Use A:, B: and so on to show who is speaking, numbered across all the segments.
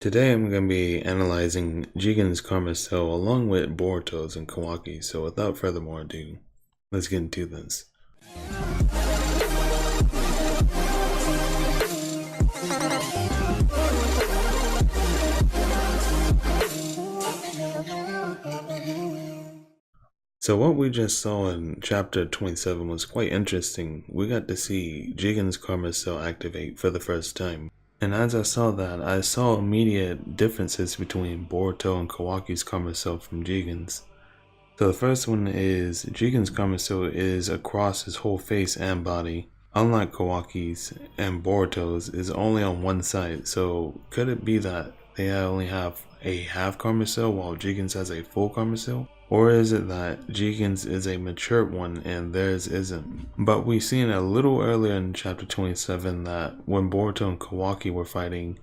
A: Today I'm going to be analyzing Jigen's Karma Cell along with Boruto's and Kawaki's, so without further more ado, let's get into this. So what we just saw in chapter 27 was quite interesting. We got to see Jigen's Karma Cell activate for the first time. And as I saw that, I saw immediate differences between Boruto and Kawaki's Karma Cell from Jigen's. So the first one is Jigen's Karma Cell is across his whole face and body, unlike Kawaki's and Boruto's is only on one side. So could it be that they only have a half Karma Cell while Jigen's has a full Karma Cell? Or is it that Jigen's is a mature one and theirs isn't? But we seen a little earlier in chapter 27 that when Boruto and Kawaki were fighting,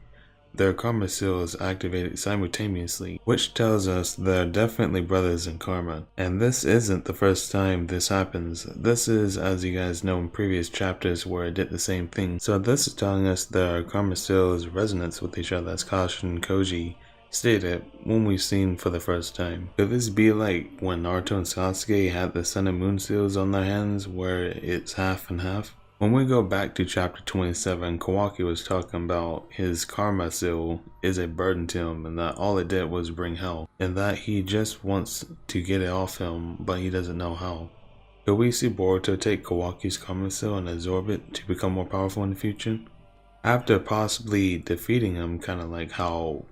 A: their Karma Cells activated simultaneously, which tells us they're definitely brothers in Karma. And this isn't the first time this happens. This is, as you guys know, in previous chapters where it did the same thing. So this is telling us their Karma Cells resonance with each other, as Kashin and Koji stated when we've seen for the first time. Could this be like when Naruto and Sasuke had the Sun and Moon seals on their hands where it's half and half? When we go back to chapter 27, Kawaki was talking about his Karma Seal is a burden to him and that all it did was bring hell, and that he just wants to get it off him but he doesn't know how. Could we see Boruto take Kawaki's Karma Seal and absorb it to become more powerful in the future? After possibly defeating him, kind of like how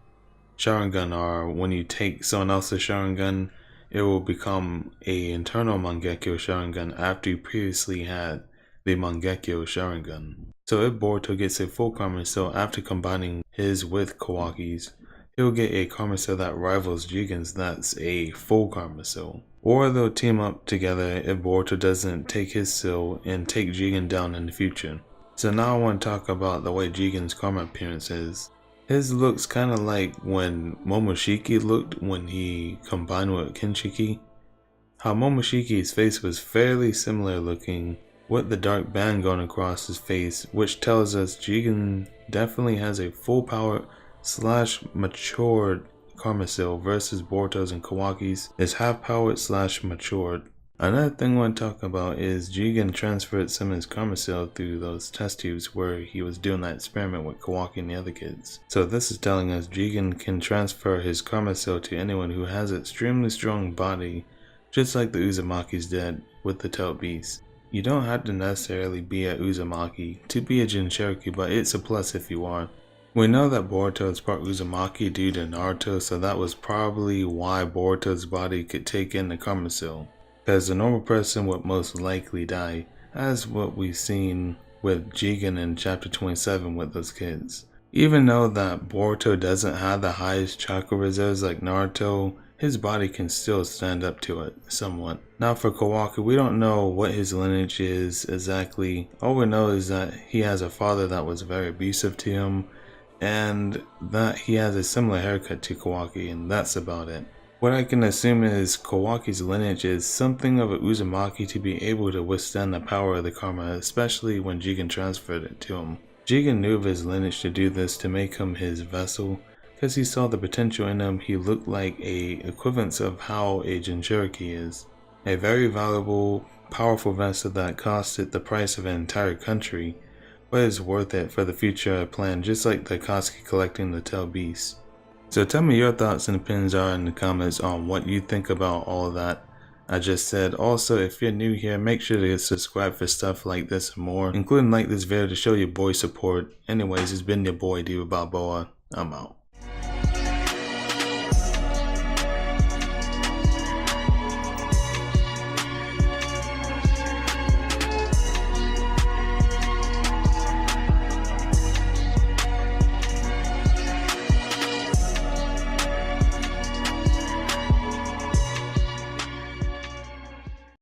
A: Sharingan are, when you take someone else's Sharingan, it will become a internal Mangekyo Sharingan after you previously had the Mangekyo Sharingan. So if Boruto gets a full Karma Cell after combining his with Kawaki's, he'll get a Karma Cell that rivals Jigen's that's a full Karma Cell. Or they'll team up together if Boruto doesn't take his cell and take Jigen down in the future. So now I want to talk about the way Jigen's Karma appearance is. His looks kind of like when Momoshiki looked when he combined with Kinshiki. How Momoshiki's face was fairly similar looking with the dark band going across his face, which tells us Jigen definitely has a full power / matured Karma Cell versus Boruto's and Kawaki's is half powered / matured. Another thing I want to talk about is Jigen transferred some of his Karma Cell through those test tubes where he was doing that experiment with Kawaki and the other kids. So this is telling us Jigen can transfer his Karma Cell to anyone who has an extremely strong body, just like the Uzumaki's did with the tailed beast. You don't have to necessarily be a Uzumaki to be a Jinchuriki, but it's a plus if you are. We know that Boruto is part Uzumaki due to Naruto, so that was probably why Boruto's body could take in the Karma Cell, because the normal person would most likely die, as what we've seen with Jigen in chapter 27 with those kids. Even though that Boruto doesn't have the highest chakra reserves like Naruto, his body can still stand up to it somewhat. Now for Kawaki, we don't know what his lineage is exactly. All we know is that he has a father that was very abusive to him, and that he has a similar haircut to Kawaki, and that's about it. What I can assume is Kawaki's lineage is something of an Uzumaki to be able to withstand the power of the karma, especially when Jigen transferred it to him. Jigen knew of his lineage to do this to make him his vessel, because he saw the potential in him. He looked like a equivalence of how a Jinchuriki is. A very valuable, powerful vessel that costed the price of an entire country, but is worth it for the future plan, just like the Akatsuki collecting the tail beast. So tell me your thoughts and opinions are in the comments on what you think about all that I just said. Also, if you're new here, make sure to subscribe for stuff like this and more, including like this video to show your boy support. Anyways, it's been your boy Diva Balboa. I'm out.